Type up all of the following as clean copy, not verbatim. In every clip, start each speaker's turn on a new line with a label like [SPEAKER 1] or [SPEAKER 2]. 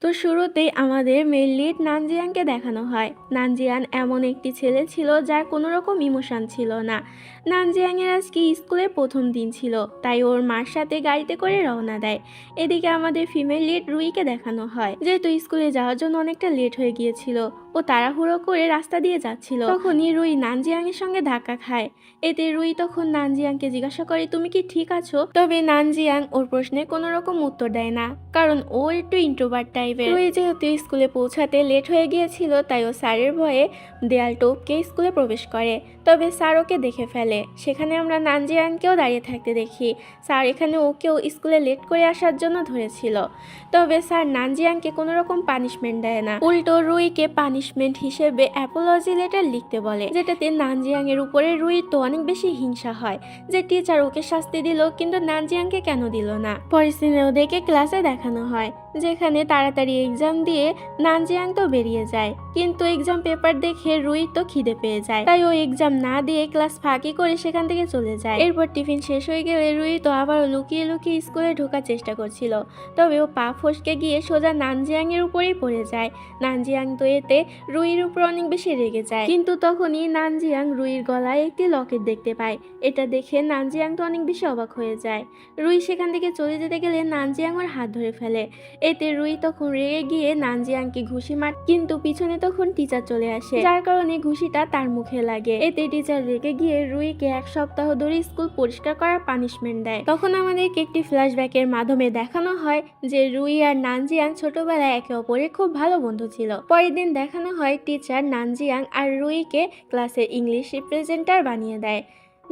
[SPEAKER 1] তো শুরুতেই আমাদের মেইন লিড নানজিয়াংকে দেখানো হয়। নানজিয়ান এমন একটি ছেলে ছিল যার কোনো রকম ইমোশন ছিল না। নানজিয়াংয়ের আজকে স্কুলের প্রথম দিন ছিল, তাই ওর মার সাথে গাড়িতে করে রওনা দেয়। এদিকে আমাদের ফিমেল লিড রুইকে দেখানো হয়, যেহেতু স্কুলে যাওয়ার জন্য অনেকটা লেট হয়ে গিয়েছিল। ও তাড়াহুড়ো করে রাস্তা দিয়ে যাচ্ছিল, তখনই রুই নানজিয়াংয়ের সঙ্গে ধাক্কা খায়। এতে রুই তখন নানজিয়াংকে জিজ্ঞাসা করে, তুমি কি ঠিক আছো? তবে নানজিয়াং ওর প্রশ্নে কোনো রকম উত্তর দেয় না, কারণ ও একটু ইন্ট্রোভার্ট টাইপের। রুই যেহেতু স্কুলে পৌঁছাতে লেট হয়ে গিয়েছিল, তাই ও স্যারের ভয়ে দেয়াল টপকে স্কুলে প্রবেশ করে। তবে স্যার ওকে দেখে ফেলে। সেখানে আমরা নানজিয়াংকেও দাঁড়িয়ে থাকতে দেখি। স্যার এখানে ওকেও স্কুলে লেট করে আসার জন্য ধরেছিল। তবে স্যার নানজিয়াংকে কোনো রকম পানিশমেন্ট দেয় না, উল্টো রুইকে পানিশমেন্ট হিসেবে অ্যাপোলজি লেটার লিখতে বলে, যেটাতে নানজিয়াং এর উপরে রুইর তো অনেক বেশি হিংসা হয় যে টিচার ওকে শাস্তি দিল, কিন্তু নানজিয়াংকে কেন দিল না। পরের সিনে ওদেরকে ক্লাসে দেখানো হয়, যেখানে তাড়াতাড়ি এক্সাম দিয়ে নানজিয়াং তো বেরিয়ে যায়, কিন্তু এক্সাম পেপার দেখে রুই তো খিদে পেয়ে যায়, তাই ও এক্সাম না দিয়ে ক্লাস ফাঁকি করে সেখান থেকে চলে যায়। এরপর টিফিন শেষ হয়ে গেলে রুই তো আবারও লুকিয়ে লুকিয়ে স্কুলে ঢোকার চেষ্টা করছিল, তবে ও পা ফসকে গিয়ে সোজা নানজিয়াং এর উপরেই পড়ে যায়। নানজিয়াং তো এতে রুইর উপর অনেক বেশি রেগে যায়, কিন্তু তখনই নানজিয়াং রুইর গলায় একটি লকেট দেখতে পায়। এটা দেখে নানজিয়াং তো অনেক বেশি অবাক হয়ে যায়। রুই সেখান থেকে চলে যেতে গেলে নানজিয়াং ওর হাত ধরে ফেলে। এতে রুই তখন রেগে গিয়ে নানজিয়াংকে ঘুষি মার, কিন্তু পিছনে তখন টিচার চলে আসে, যার কারণে ঘুষিটা তার মুখে লাগে। এতে টিচার রেগে গিয়ে রুইকে 1 সপ্তাহ ধরে স্কুল পরিষ্কার করার পানিশমেন্ট দেয়। তখন আমাদেরকে একটি ফ্ল্যাশব্যাকের মাধ্যমে দেখানো হয় যে রুই আর নানজিয়াং ছোটবেলায় একে অপরের খুব ভালো বন্ধু ছিল। পরের দিন দেখানো হয় টিচার নানজিয়াং আর রুইকে ক্লাসের ইংলিশ রিপ্রেজেন্টার বানিয়ে দেয়।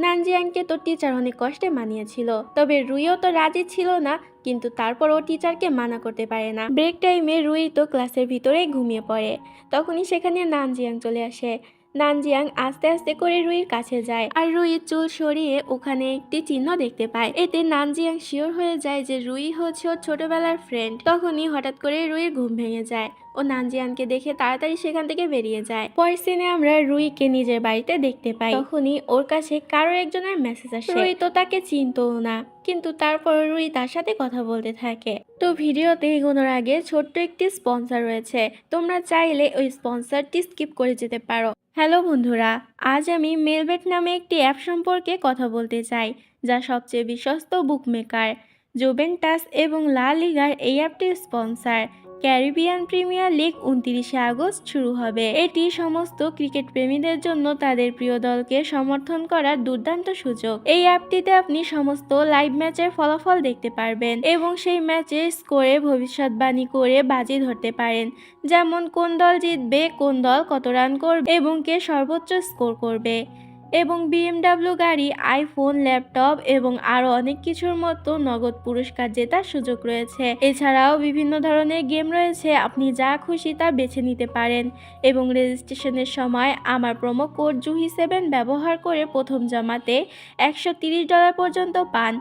[SPEAKER 1] নানজিয়াংকে তো টিচার অনেক কষ্টে মানিয়েছিল, তবে রুইও তো রাজি ছিল না, কিন্তু তারপর ও টিচারকে মানা করতে পারে না। ব্রেক টাইমে রুই তো ক্লাসের ভিতরেই ঘুমিয়ে পড়ে। তখনই সেখানে নানজিয়াং চলে আসে। নানজিয়াং আস্তে আস্তে করে রুইয়ের কাছে যায় আর রুইয়ের চুল সরিয়ে ওখানে একটি চিহ্ন দেখতে পায়। এতে নানজিয়াং শিওর হয়ে যায় যে রুই হচ্ছে ওর ছোটবেলার ফ্রেন্ড। তখনই হঠাৎ করে রুইয়ের ঘুম ভেঙে যায়। ও নানজিয়াংকে দেখে তাড়াতাড়ি সেখান থেকে বেরিয়ে যায়। পরের সিনে আমরা রুইকে নিজের বাড়িতে দেখতে পাই। তখনই ওর কাছে কারো একজনের মেসেজ আসে। রুই তো তাকে চিনতও না, কিন্তু তারপর রুই তার সাথে কথা বলতে থাকে। তো ভিডিওতে এগোনোর আগে ছোট্ট একটি স্পন্সর রয়েছে, তোমরা চাইলে ওই স্পন্সরটি স্কিপ করে যেতে পারো। হ্যালো বন্ধুরা, আজ আমি মেলবেট নামে একটি অ্যাপ সম্পর্কে কথা বলতে চাই, যা সবচেয়ে বিশ্বস্ত বুকমেকার জুভেন্টাস এবং লা লিগার এই অ্যাপটির স্পন্সর। ক্যারিবিয়ান প্রিমিয়ার লিগ 29 আগস্ট শুরু হবে। এটি সমস্ত ক্রিকেট প্রেমীদের জন্য তাদের প্রিয় দলকে সমর্থন করার দুর্দান্ত সুযোগ। এই অ্যাপটিতে আপনি সমস্ত লাইভ ম্যাচের ফলাফল দেখতে পারবেন এবং সেই ম্যাচের স্কোরে ভবিষ্যৎবাণী করে বাজি ধরতে পারেন, যেমন কোন দল জিতবে, কোন দল কত রান করবে এবং কে সর্বোচ্চ স্কোর করবে। এবং BMW গাড়ি, আইফোন, ল্যাপটপ এবং আরও অনেক কিছুর মতো নগদ পুরস্কার জেতার সুযোগ রয়েছে। এছাড়াও বিভিন্ন ধরনের গেম রয়েছে, আপনি যা খুশি তা বেছে নিতে পারেন। এবং রেজিস্ট্রেশনের সময় আমার প্রোমো কোড জুহি7 ব্যবহার করে প্রথম জমাতে $130 পর্যন্ত পান।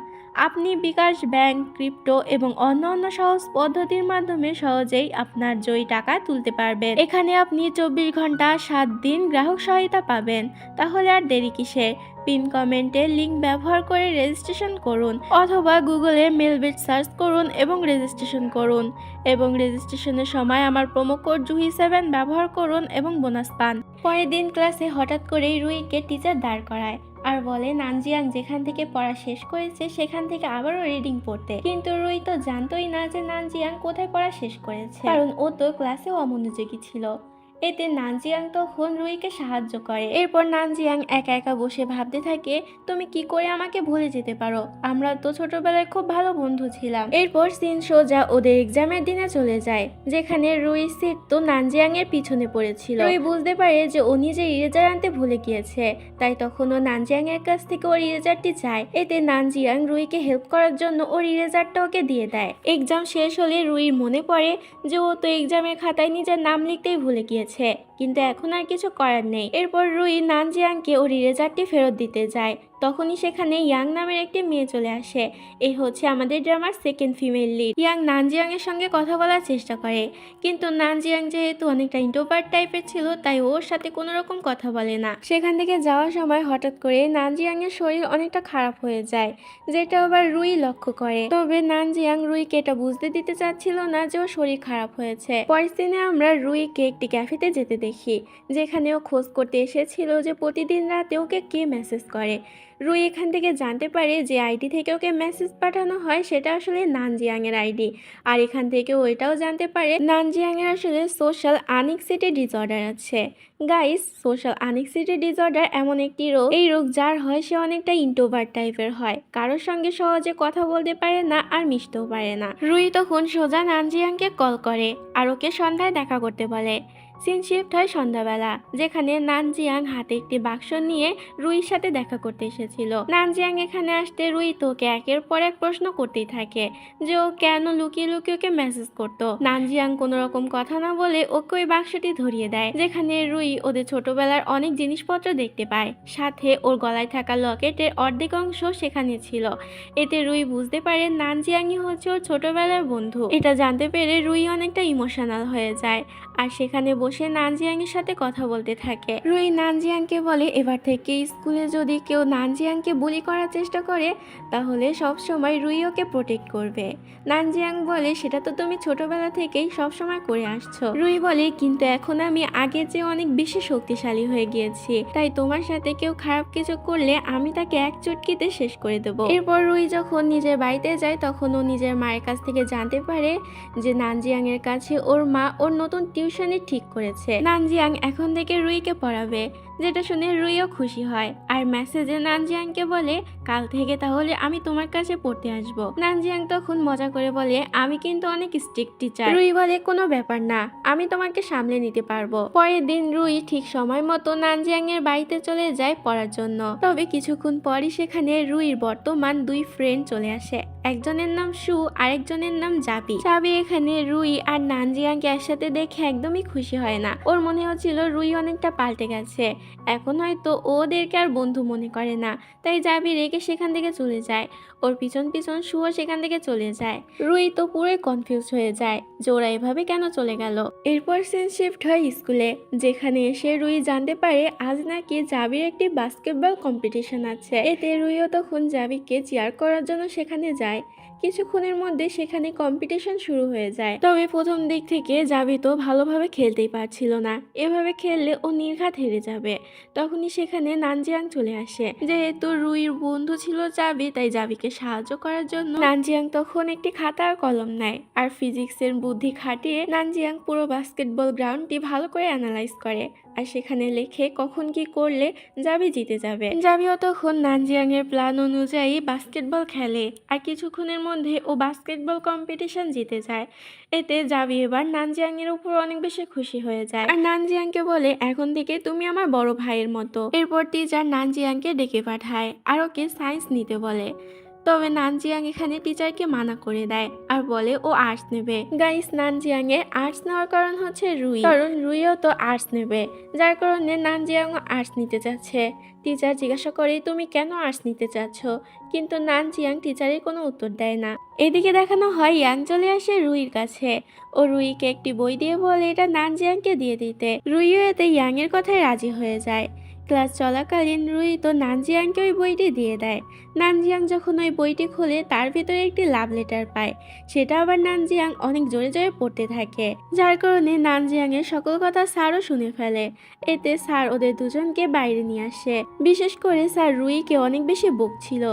[SPEAKER 1] আপনি বিকাশ, ব্যাংক, ক্রিপ্টো এবং অন্যান্য সহজ পদ্ধতির মাধ্যমে সহজেই আপনার জয়ী টাকা তুলতে পারবেন। এখানে আপনি 24 ঘন্টা 7 দিন গ্রাহক সহায়তা পাবেন। তাহলে আর দেরি কিসের? পিন কমেন্টে লিংক ব্যবহার করে রেজিস্ট্রেশন করুন, অথবা গুগলে মেলবেট সার্চ করুন এবং রেজিস্ট্রেশন করুন। এবং রেজিস্ট্রেশনের সময় আমার প্রোমো কোড জুহি7 ব্যবহার করুন এবং বোনাস পান। পরের দিন ক্লাসে হঠাৎ করেই রুইকে টিচার দাঁড় করায় আর বলে নানজিয়াং যেখান থেকে পড়া শেষ করেছে সেখান থেকে আবারও রিডিং পড়তে, কিন্তু রুই তো জানতোই না যে নানজিয়াং কোথায় পড়া শেষ করেছে, কারণ ও তো ক্লাসেও অমনোযোগী ছিল। এতে নানজিয়াং তখন রুইকে সাহায্য করে। এরপর নানজিয়াং একা একা বসে ভাবতে থাকে, তুমি কি করে আমাকে ভুলে যেতে পারো? আমরা তো ছোটবেলায় খুব ভালো বন্ধু ছিলাম। এরপর সিন সোজা ওদের এক্সামের দিনে চলে যায়, যেখানে রুই সিট তো নানজিয়াং এর পিছনে পড়েছিল। রুই বুঝতে পারে যে ও নিজে ইরেজার আনতে ভুলে গিয়েছে, তাই তখন ও নানজিয়াং এর কাছ থেকে ওর ইরেজারটি চায়। এতে নানজিয়াং রুইকে হেল্প করার জন্য ওর ইরেজারটা ওকে দিয়ে দেয়। এক্সাম শেষ হলে রুইর মনে পড়ে যে ও তো এক্সামের খাতায় নিজের নাম লিখতেই ভুলে গিয়েছে, কিন্তু এখন আর কিছু করার নেই। এরপর রুই নানজিয়াংকে ওর ইরেজারটি ফেরত দিতে যায়। তখনই সেখানে ইয়াং নামের একটি মেয়ে চলে আসে। এই হচ্ছে আমাদের ড্রামার সেকেন্ড ফিমেল লিড। ইয়াং নানজিয়াং এর সঙ্গে কথা বলার চেষ্টা করে, কিন্তু নানজিয়াং যেহেতু অনেকটা ইন্ট্রোভার্ট টাইপের ছিল তাই ওর সাথে কোনো রকম কথা বলে না। সেখান থেকে যাওয়ার সময় হঠাৎ করে নানজিয়াং এর শরীর অনেকটা খারাপ হয়ে যায়, যেটা আবার রুই লক্ষ্য করে। তবে নানজিয়াং রুইকে এটা বুঝতে দিতে চাচ্ছিল না যে ওর শরীর খারাপ হয়েছে। পরের দিনে আমরা রুইকে একটি ক্যাফেতে যেতে দেখি, যেখানে ও খোঁজ করতে এসেছিল যে প্রতিদিন রাতে ওকে কে মেসেজ করে। রুই এখান থেকে জানতে পারে যে আইডি থেকে ওকে মেসেজ পাঠানো হয় সেটা আসলে নানজিয়াং এর আইডি। আর এখান থেকে ও এটাও জানতে পারে নানজিয়াং এর আসলে সোশ্যাল আনএক্সাইটি ডিসঅর্ডার আছে। গাইস, সোশ্যাল আনএক্সাইটি ডিসঅর্ডার এমন একটি রোগ, এই রোগ যার হয় সে অনেকটা ইন্ট্রোভার্ট টাইপের হয়, কারোর সঙ্গে সহজে কথা বলতে পারে না আর মিশতেও পারে না। রুই তখন সোজা নানজিয়াংকে কল করে আর ওকে সন্ধ্যায় দেখা করতে বলে। সিন শিফট হয় সন্ধ্যাবেলা, যেখানে নানজিয়াং হাতে একটি বাক্স নিয়ে রুইর সাথে দেখা করতে এসেছিল। নানজিয়াং এখানে আসতে রুই তোকে একের পর এক প্রশ্ন করতেই থাকে যে ও কেন লুকিয়ে লুকিয়ে ওকে মেসেজ করতো। নানজিয়াং কোনো রকম কথা না বলে ওকে ওই বাক্সটি ধরিয়ে দেয়, যেখানে রুই ওদের ছোটবেলার অনেক জিনিসপত্র দেখতে পায়, সাথে ওর গলায় থাকা লকেটের অর্ধেক অংশ সেখানে ছিল। এতে রুই বুঝতে পারে নানজিয়াংই হচ্ছে ওর ছোটবেলার বন্ধু। এটা জানতে পেরে রুই অনেকটা ইমোশনাল হয়ে যায় আর সেখানে বসে নানজিয়াং এর সাথে কথা বলতে থাকে। রুই নানজিয়াংকে বলে এবার থেকে স্কুলে যদি কেউ নানজিয়াংকে বুলি করার চেষ্টা করে তাহলে সব সময় রুই ওকে প্রোটেক্ট করবে। নানজিয়াং বলে সেটা তো তুমি ছোটবেলা থেকেই সব সময় করে আসছো। রুই বলে কিন্তু এখন আমি আগের চেয়ে অনেক বেশি শক্তিশালী হয়ে গিয়েছি, তাই তোমার সাথে কেউ খারাপ কিছু করলে আমি তাকে এক চুটকিতে শেষ করে দেবো। এরপর রুই যখন নিজের বাড়িতে যায় তখন ও নিজের মায়ের কাছ থেকে জানতে পারে যে নানজিয়াং এর কাছে ওর মা ওর নতুন টিউশনি ঠিক করেছে। নানজিয়াং এখন থেকে রুইকে পড়াবে, যেটা শুনে রুইও খুশি হয় আর মেসেজে নানজিয়াংকে বলে কাল থেকে তাহলে আমি তোমার কাছে পড়তে আসবো। নানজিয়াং তখন মজা করে বলে আমি কিন্তু অনেক স্ট্রিক্ট টিচার। রুই বলে কোনো ব্যাপার না, আমি তোমাকে সামলে নিতে পারবো। পরের দিন রুই ঠিক সময় মতো নানজিয়াং এর বাড়িতে চলে যায় পড়ার জন্য। তবে কিছুক্ষণ পরই সেখানে রুইর বর্তমান দুই ফ্রেন্ড চলে আসে, একজনের নাম সু আর একজনের নাম জাবি। জাবি এখানে রুই আর নানজিয়াংকে একসাথে দেখে একদমই খুশি হয় না। ওর মনে হচ্ছিল রুই অনেকটা পাল্টে গেছে, এখন হয়তো ওদেরকে আর বন্ধু মনে করে না, তাই জাবি রেগে সেখান থেকে চলে যায়। ওর পিছন পিছন শুও সেখান থেকে চলে যায়। রুই তো পুরোই কনফিউজ হয়ে যায় যে ওরা এভাবে কেন চলে গেল। এরপর সিন শিফট হয় স্কুলে, যেখানে এসে রুই জানতে পারে আজ নাকি জাবির একটি বাস্কেটবল কম্পিটিশন আছে। এতে রুইও তখন জাবিকে চিয়ার করার জন্য সেখানে যায়। কিছুক্ষণের মধ্যে সেখানে কম্পিটিশন শুরু হয়ে যায়। তবে প্রথম দিক থেকে জাবি তো ভালোভাবে খেলতেই পারছিল না, এভাবে খেললে ও নির্ঘাত হেরে যাবে। তখনই সেখানে নানজিয়াং চলে আসে। যেহেতু রুইর বন্ধু ছিল জাবি, তাই জাবিকে সাহায্য করার জন্য নানজিয়াং তখন একটি খাতা আর কলম নেয় আর ফিজিক্সের বুদ্ধি খাটিয়ে নানজিয়াং পুরো বাস্কেটবল গ্রাউন্ডটি ভালো করে অ্যানালাইজ করে আর সেখানে লেখে কখন কি করলে জাবি জিতে যাবে। জাবিও তখন নানজিয়াং এর প্ল্যান অনুযায়ী বাস্কেটবল খেলে আর কিছুক্ষণের মধ্যে ও বাস্কেটবল কম্পিটিশন জিতে যায়। এতে জাবি এবার নানজিয়াং এর উপর অনেক বেশি খুশি হয়ে যায় আর নানজিয়াংকে বলে এখন থেকে তুমি আমার বড় ভাইয়ের মতো। এরপর টিচার নানজিয়াংকে ডেকে পাঠায় আর ওকে সায়েন্স নিতে বলে। তবে নানজিয়াং এখানে টিচারকে মানা করে দেয় আর বলে ও আর্টস নেবে। গাইস, নানজিয়াং এর আর্টস নেওয়ার কারণ হচ্ছে রুই, কারণ রুইও তো আর্টস নেবে, যার কারণে নানজিয়াংও আর্টস নিতে চাচ্ছে। টিচার জিজ্ঞাসা করে তুমি কেন আর্টস নিতে চাচ্ছ, কিন্তু নানজিয়াং টিচারের কোনো উত্তর দেয় না। এদিকে দেখানো হয় ইয়াং চলে আসে রুইর কাছে। ও রুইকে একটি বই দিয়ে বলে এটা নানজিয়াংকে দিয়ে দিতে। রুইও এতে ইয়াং এর কথায় রাজি হয়ে যায়। ক্লাস চলাকালীন রুই তো নানজিয়াংকে ওই বইটি দিয়ে দেয়। নানজিয়াং যখন ওই বইটি খোলে তার ভিতরে একটি লাভ লেটার পায়, সেটা আবার নানজিয়াং অনেক জোরে জোরে পড়তে থাকে, যার কারণে নানজিয়াং এর সকল কথা স্যারও শুনে ফেলে। এতে স্যার ওদের দুজনকে বাইরে নিয়ে আসে। বিশেষ করে স্যার রুইকে অনেক বেশি বকছিল,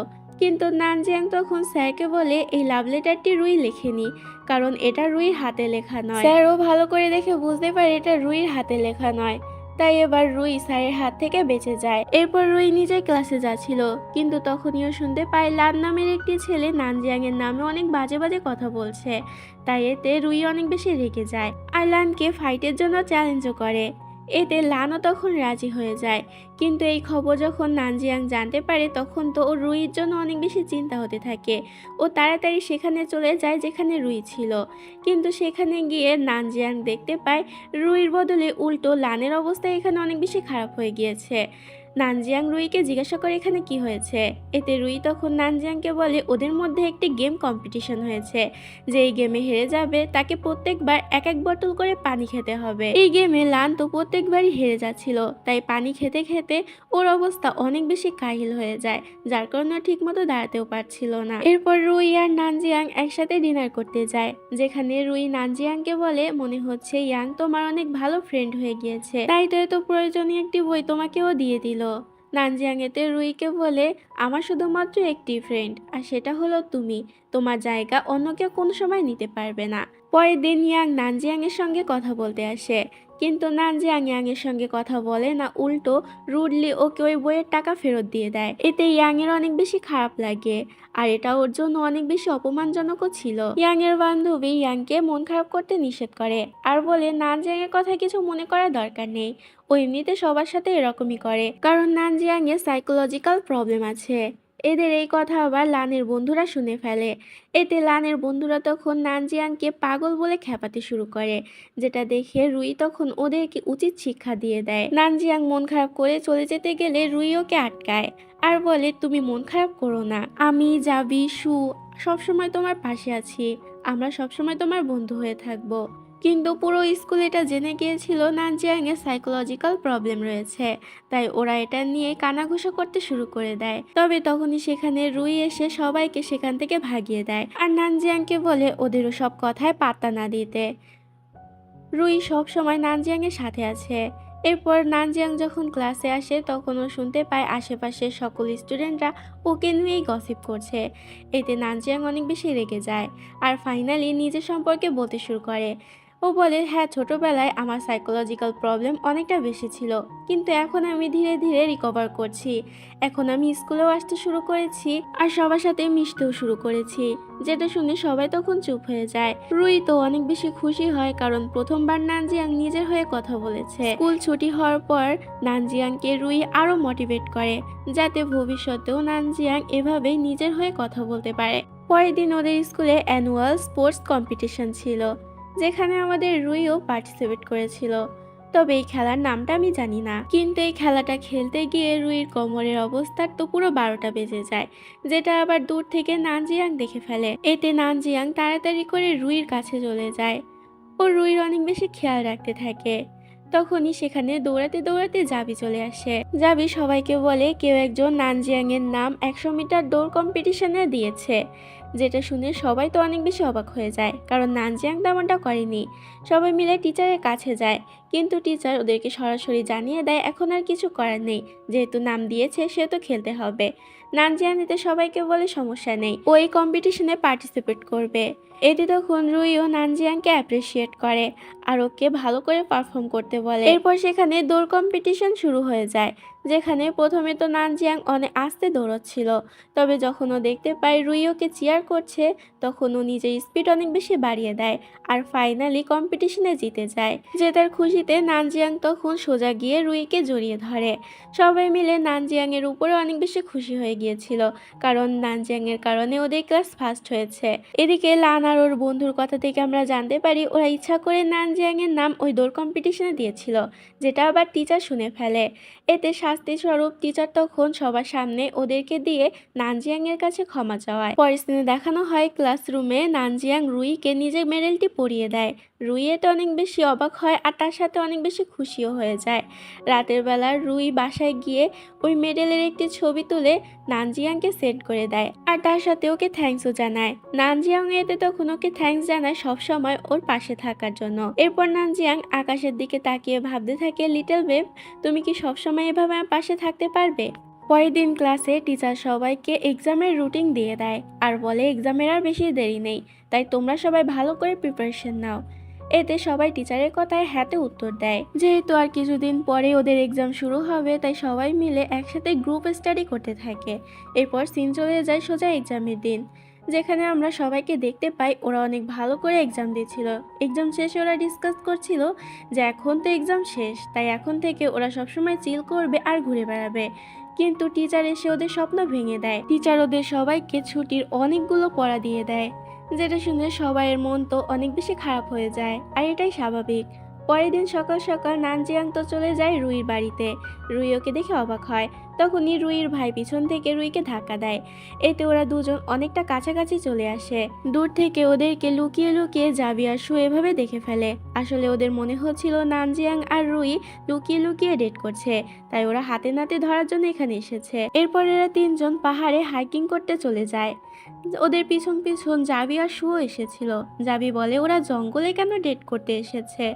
[SPEAKER 1] কিন্তু নানজিয়াং তখন স্যারকে বলে এই লাভ লেটারটি রুই লেখেনি, কারণ এটা রুইর হাতে লেখা নয়। স্যারও ভালো করে দেখে বুঝতে পারে এটা রুইর হাতে লেখা নয়, তাই এবার রুই স্যারের হাত থেকে বেঁচে যায়। এরপর রুই নিজের ক্লাসে যাচ্ছিল, কিন্তু তখনইও শুনতে পায় লান নামের একটি ছেলে নানজিয়াং এর নামে অনেক বাজে বাজে কথা বলছে। তাই এতে রুই অনেক বেশি রেগে যায় আর লানকে ফাইটের জন্য চ্যালেঞ্জও করে। এতে লানও তখন রাজি হয়ে যায়। কিন্তু এই খবর যখন নানজিয়াং জানতে পারে তখন তো ও রুইর জন্য অনেক বেশি চিন্তা হতে থাকে। ও তাড়াতাড়ি সেখানে চলে যায় যেখানে রুই ছিল। কিন্তু সেখানে গিয়ে নানজিয়াং দেখতে পায় রুইর বদলে উল্টো লানের অবস্থা এখানে অনেক বেশি খারাপ হয়ে গিয়েছে। নানজিয়াং রুইকে জিজ্ঞাসা করে এখানে কি হয়েছে। এতে রুই তখন নানজিয়াংকে বলে ওদের মধ্যে একটি গেম কম্পিটিশন হয়েছে, যে এই গেমে হেরে যাবে তাকে প্রত্যেকবার এক এক বোতল করে পানি খেতে হবে। এই গেমে লান তো প্রত্যেকবারই হেরে যাচ্ছিল, তাই পানি খেতে খেতে ওর অবস্থা অনেক বেশি কাহিল হয়ে যায়, যার কারণে ঠিক মতো দাঁড়াতেও পারছিল না। এরপর রুই আর নানজিয়াং একসাথে ডিনার করতে যায়, যেখানে রুই নানজিয়াংকে বলে মনে হচ্ছে ইয়াং তোমার অনেক ভালো ফ্রেন্ড হয়ে গিয়েছে, তাই তো এত প্রয়োজনীয় একটি বই তোমাকেও দিয়ে দিল। নানজিয়াং এতে রুইকে বলে আমার শুধুমাত্র একটি ফ্রেন্ড, আর সেটা হলো তুমি। তোমার জায়গা অন্য কেউ কোনো সময় নিতে পারবে না। পরের দিন ইয়াং নানজিয়াং এর সঙ্গে কথা বলতে আসে, কিন্তু নানজিয়াং ইয়াং এর সঙ্গে কথা বলে না, উল্টো রুডলি ওকে ওই বইয়ের টাকা ফেরত দিয়ে দেয়। এতে ইয়াং এর অনেক বেশি খারাপ লাগে, আর এটা ওর জন্য অনেক বেশি অপমানজনকও ছিল। ইয়াং এর বান্ধবী ইয়াংকে মন খারাপ করতে নিষেধ করে, আর বলে নানজিয়াং এর কথা কিছু মনে করার দরকার নেই, ও এমনিতে সবার সাথে এরকমই করে, কারণ নানজিয়াং এর সাইকোলজিক্যাল প্রবলেম আছে। এদের এই কথা আবার লানের বন্ধুরা শুনে ফেলে। এতে লানের বন্ধুরা তখন নানজিয়াংকে পাগল বলে খেপাতে শুরু করে, যেটা দেখে রুই তখন ওদেরকে উচিত শিক্ষা দিয়ে দেয়। নানজিয়াং মন খারাপ করে চলে যেতে গেলে রুই ওকে আটকায়, আর বলে তুমি মন খারাপ করো না, আমি জাবি সু সবসময় তোমার পাশে আছি, আমরা সবসময় তোমার বন্ধু হয়ে থাকবো। কিন্তু পুরো স্কুল এটা জেনে গিয়েছিল নানজিয়াং এর সাইকোলজিক্যাল প্রবলেম রয়েছে, তাই ওরা এটা নিয়ে কানাঘুষো করতে শুরু করে দেয়। তবে তখনই সেখানে রুই এসে সবাইকে সেখান থেকে ভাগিয়ে দেয়, আর নানজিয়াংকে বলে ওদেরও সব কথায় পাত্তা না দিতে। রুই সব সময় নানজিয়াং এর সাথে আছে। এরপর নানজিয়াং যখন ক্লাসে আসে তখন ও শুনতে পায় আশেপাশের সকল স্টুডেন্টরা ওকে নিয়েই গসিপ করছে। এতে নানজিয়াং অনেক বেশি রেগে যায়, আর ফাইনালি নিজের সম্পর্কে বলতে শুরু করে। ও বলে হ্যাঁ, ছোটবেলায় আমার সাইকোলজিক্যাল প্রবলেম অনেকটা বেশি ছিল, কিন্তু এখন আমি ধীরে ধীরে রিকভার করছি। এখন আমি স্কুলেও আসতে শুরু করেছি, আর সবার সাথে মিশতেও শুরু করেছি। যেটা শুনে সবাই তখন চুপ হয়ে যায়। রুই তো অনেক বেশি খুশি হয়, কারণ প্রথমবার নানজিয়াং নিজের হয়ে কথা বলেছে। স্কুল ছুটি হওয়ার পর নানজিয়াংকে রুই আরো মোটিভেট করে, যাতে ভবিষ্যতেও নানজিয়াং এভাবেই নিজের হয়ে কথা বলতে পারে। পরের দিন ওদের স্কুলে অ্যানুয়াল স্পোর্টস কম্পিটিশন ছিল, যেখানে আমাদের রুইও পার্টিসিপেট করেছিল। তবে এই খেলার নামটা আমি জানি না, কিন্তু এই খেলাটা খেলতে গিয়ে রুইর কোমরের অবস্থার তো পুরো 12টা বেজে যায়, যেটা আবার দূর থেকে নানজিয়াং দেখে ফেলে। এতে নানজিয়াং তাড়াতাড়ি করে রুইর কাছে চলে যায়, ও রুইর অনেক বেশি খেয়াল রাখতে থাকে। তখনই সেখানে দৌড়াতে দৌড়াতে জাবি চলে আসে। জাবি সবাইকে বলে কেউ একজন নানজিয়াং এর নাম 100 মিটার দৌড় কম্পিটিশনে দিয়েছে, যেটা শুনে সবাই তো অনেক বেশি অবাক হয়ে যায়, কারণ নানজিয়াং তেমনটা করেনি। সবাই মিলে টিচারের কাছে যায়, কিন্তু টিচার ওদেরকে সরাসরি জানিয়ে দেয় এখন আর কিছু করার নেই, যেহেতু নাম দিয়েছে সে তো খেলতে হবে। নানজিয়াং এতে সবাইকে বলে সমস্যা নেই, ও এই কম্পিটিশনে পার্টিসিপেট করবে। এতে তখন রুই ও নানজিয়াংকে অ্যাপ্রিসিয়েট করে, আর ওকে ভালো করে পারফর্ম করতে বলে। এরপর সেখানে দৌড় কম্পিটিশন শুরু হয়ে যায়, যেখানে প্রথমে তো নানজিয়াং অনেক আস্তে দৌড়চ্ছিল, তবে যখন ও দেখতে পায় রুই ওকে চিয়ার করছে তখন ও নিজের স্পিড অনেক বেশি বাড়িয়ে দেয়, আর ফাইনালি কম্পিটিশনে জিতে যায়। জেতার খুশিতে নানজিয়াং তখন সোজা গিয়ে রুইকে জড়িয়ে ধরে। সবাই মিলে নানজিয়াং এর উপরে অনেক বেশি খুশি হয়ে গিয়েছিল, কারণ নানজিয়াং এর কারণে ওদের ক্লাস ফার্স্ট হয়েছে। এদিকে লান আর ওর বন্ধুর কথা থেকে আমরা জানতে পারি ওরা ইচ্ছা করে নানজিয়াং এর নাম ওই দৌড় কম্পিটিশনে দিয়েছিল, যেটা আবার টিচার শুনে ফেলে। এতে শাস্তি স্বরূপ টিচার তখন সবার সামনে ওদেরকে দিয়ে নানজিয়াং এর কাছে ক্ষমা চাওয়ায়। পরের দিনে দেখানো হয় ক্লাসরুমে নানজিয়াং রুইকে নিজের মেডেলটি পরিয়ে দেয়। রুই এতে অনেক বেশি অবাক হয়, আর তার সাথে অনেক বেশি খুশিও হয়ে যায়। রাতের বেলা রুই বাসায় গিয়ে ওই মেডেলের একটি ছবি তুলে নানজিয়াংকে সেন্ড করে দেয়, আর তার সাথে ওকে থ্যাঙ্কসও জানায়। নানজিয়াং এতে তখন ওকে থ্যাঙ্কস জানায় সবসময় ওর পাশে থাকার জন্য। এরপর নানজিয়াং আকাশের দিকে তাকিয়ে ভাবতে থাকে, লিটল বেব তুমি কি সবসময় এভাবে আমার পাশে থাকতে পারবে? পরের দিন ক্লাসে টিচার সবাইকে এক্সামের রুটিন দিয়ে দেয়, আর বলে এক্সামের আর বেশি দেরি নেই, তাই তোমরা সবাই ভালো করে প্রিপারেশন নাও। এতে সবাই টিচারের কথায় হ্যাঁতে উত্তর দেয়। যেহেতু আর কিছুদিন পরে ওদের এক্সাম শুরু হবে, তাই সবাই মিলে একসাথে গ্রুপ স্টাডি করতে থাকে। এরপর সিন চলে যায় সোজা এক্সামের দিন। যেখানে আমরা সবাইকে দেখতে পাই ওরা অনেক ভালো করে এক্সাম দিচ্ছিল। এক্সাম শেষে ওরা ডিসকাস করছিল যে এখন তো এক্সাম শেষ, তাই এখন থেকে ওরা সবসময় চিল করবে আর ঘুরে বেড়াবে। কিন্তু টিচার এসে ওদের স্বপ্ন ভেঙে দেয়। টিচার ওদের সবাইকে ছুটির অনেকগুলো পড়া দিয়ে দেয়, যেটা শুনে সবাইয়ের মন তো অনেক বেশি খারাপ হয়ে যায়, আর এটাই স্বাভাবিক। পরের দিন সকাল সকাল নানজিয়াং তো চলে যায় রুইর বাড়িতে। রুই ওকে দেখে অবাক হয়। তখনই রুইর ভাই পিছন থেকে রুইকে ধাক্কা দেয়। এতে ওরা দুজন অনেকটা কাছাকাছি চলে আসে। দূর থেকে ওদেরকে লুকিয়ে লুকিয়ে জাবি আর শু এভাবে দেখে ফেলে। আসলে ওদের মনে হচ্ছিল নানজিয়াং আর রুই লুকিয়ে লুকিয়ে ডেট করছে, তাই ওরা হাতে নাতে ধরার জন্য এখানে এসেছে। এরপর এরা তিনজন পাহাড়ে হাইকিং করতে চলে যায়। ওদের পিছন পিছন জাবি আর শুও এসেছিল। জাবি বলে ওরা জঙ্গলে কেন ডেট করতে এসেছে।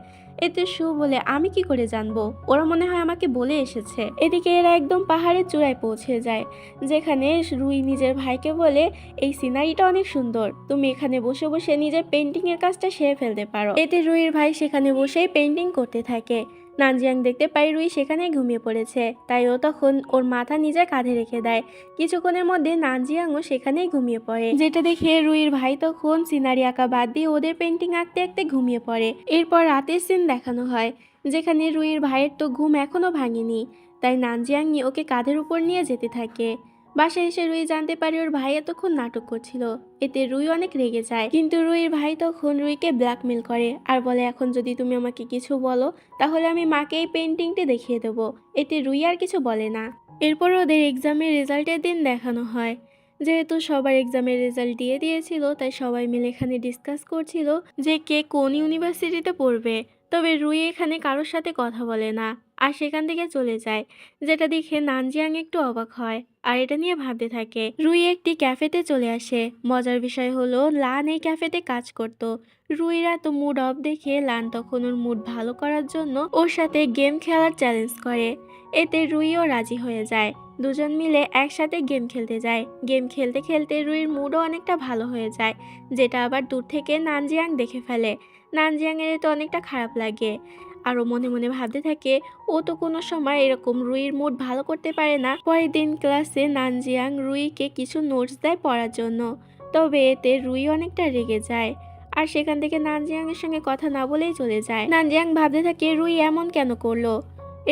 [SPEAKER 1] এতে শু বলে আমি কি করে জানবো, ওরা মনে হয় আমাকে বলে এসেছে। এদিকে এরা একদম পাহাড়ের চূড়ায় পৌঁছে যায়, যেখানে রুই নিজের ভাইকে বলে এই সিনারিটা অনেক সুন্দর, তুমি এখানে বসে বসে নিজের পেন্টিং এর কাজটা সেরে ফেলতে পারো। এতে রুইর ভাই সেখানে বসেই পেন্টিং করতে থাকে। নানজিয়াং দেখতে পাই রুই সেখানে ঘুমিয়ে পড়েছে, তাই ও তখন ওর মাথা নিজের কাঁধে রেখে দেয়। কিছুক্ষণের মধ্যে নানজিয়াংও সেখানেই ঘুমিয়ে পড়ে, যেটা দেখে রুইর ভাই তখন সিনারি আঁকা বাদ দিয়ে ওদের পেন্টিং আঁকতে আঁকতে ঘুমিয়ে পড়ে। এরপর রাতের সিন দেখানো হয়, যেখানে রুইর ভাইয়ের তো ঘুম এখনো ভাঙেনি, তাই নানজিয়াং ওকে কাঁধের উপর নিয়ে যেতে থাকে। বাসায় এসে রুই জানতে পারে ওর ভাই এতক্ষণ নাটক করছিল। এতে রুই অনেক রেগে যায়, কিন্তু রুইর ভাই তখন রুইকে ব্ল্যাকমেল করে আর বলে এখন যদি তুমি আমাকে কিছু বলো তাহলে আমি মাকে এই পেন্টিংটি দেখিয়ে দেবো। এতে রুই আর কিছু বলে না। এরপর ওদের এক্সামের রেজাল্টের দিন দেখানো হয়। যেহেতু সবার এক্সামের রেজাল্ট দিয়ে দিয়েছিল, তাই সবাই মিলে এখানে ডিসকাস করছিল যে কে কোন ইউনিভার্সিটিতে পড়বে। তবে রুই এখানে কারোর সাথে কথা বলে না আর সেখান থেকে চলে যায়, যেটা দেখে নানজিয়াং একটু অবাক হয় আর এটা নিয়ে ভাবতে থাকে। রুই একটি ক্যাফেতে চলে আসে। মজার বিষয় হলো লান এই ক্যাফেতে কাজ করত। রুইরা তো মুড অফ দেখে লান তখন ওর মুড ভালো করার জন্য ওর সাথে গেম খেলার চ্যালেঞ্জ করে। এতে রুইও রাজি হয়ে যায়। দুজন মিলে একসাথে গেম খেলতে যায়। গেম খেলতে খেলতে রুইর মুডও অনেকটা ভালো হয়ে যায়, যেটা আবার দূর থেকে নানজিয়াং দেখে ফেলে। নানজিয়াংয়ের তো অনেকটা খারাপ লাগে, আরও মনে মনে ভাবতে থাকে ও তো কোনো সময় এরকম রুইর মুড ভালো করতে পারে না। পরের দিন ক্লাসে নানজিয়াং রুইকে কিছু নোটস দেয় পড়ার জন্য, তবে এতে রুই অনেকটা রেগে যায় আর সেখান থেকে নানজিয়াং এর সঙ্গে কথা না বলেই চলে যায়। নানজিয়াং ভাবতে থাকে রুই এমন কেন করলো।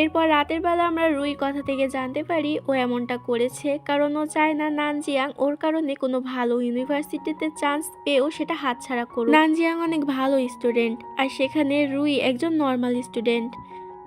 [SPEAKER 1] এরপর রাতের বেলা আমরা রুই কথা থেকে জানতে পারি ও এমনটা করেছে কারণ ও চায় না নানজিয়াং ওর কারণে কোনো ভালো ইউনিভার্সিটিতে চান্স পেয়েও সেটা হাতছাড়া করুক। নানজিয়াং অনেক ভালো স্টুডেন্ট আর সেখানে রুই একজন নর্মাল স্টুডেন্ট।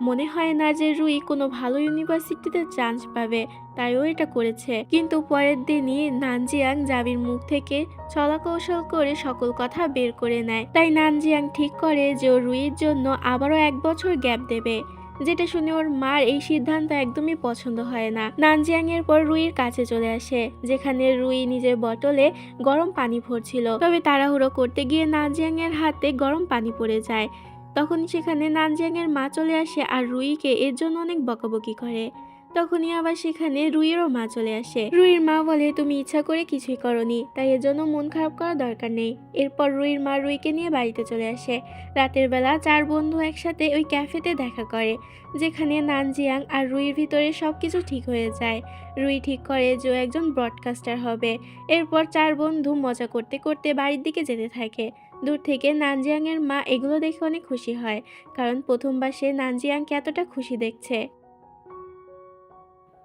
[SPEAKER 1] মনে হয় না যে রুই কোনো ভালো ইউনিভার্সিটিতে চান্স পাবে, তাই ও এটা করেছে। কিন্তু পরের দিনই নানজিয়াং জাবির মুখ থেকে চলাকৌশল করে সকল কথা বের করে নেয়। তাই নানজিয়াং ঠিক করে যে ও রুইয়ের জন্য আবারও 1 বছর গ্যাপ দেবে, যেটা শুনে ওর মার এই সিদ্ধান্ত একদমই পছন্দ হয় না। নানজিয়াং এর পর রুইয়ের কাছে চলে আসে, যেখানে রুই নিজের বোতলে গরম পানি ভরছিল। তবে তাড়াহুড়ো করতে গিয়ে নানজিয়াং এর হাতে গরম পানি পড়ে যায়। তখন সেখানে নানজিয়াং এর মা চলে আসে আর রুইকে এর জন্য অনেক বকাবকি করে। তখনই আবার সেখানে রুইয়েরও মা চলে আসে। রুইয়ের মা বলে তুমি ইচ্ছা করে কিছুই করনি, তাই এর জন্য মন খারাপ করার দরকার নেই। এরপর রুইয়ের মা রুইকে নিয়ে বাড়িতে চলে আসে। রাতের বেলা 4 বন্ধু একসাথে ওই ক্যাফেতে দেখা করে, যেখানে নানজিয়াং আর রুইয়ের ভিতরে সবকিছু ঠিক হয়ে যায়। রুই ঠিক করে যে ও একজন ব্রডকাস্টার হবে। এরপর 4 বন্ধু মজা করতে করতে বাড়ির দিকে যেতে থাকে। দূর থেকে নানজিয়াং এর মা এগুলো দেখে অনেক খুশি হয়, কারণ প্রথমবার সে নানজিয়াংকে এতটা খুশি দেখছে।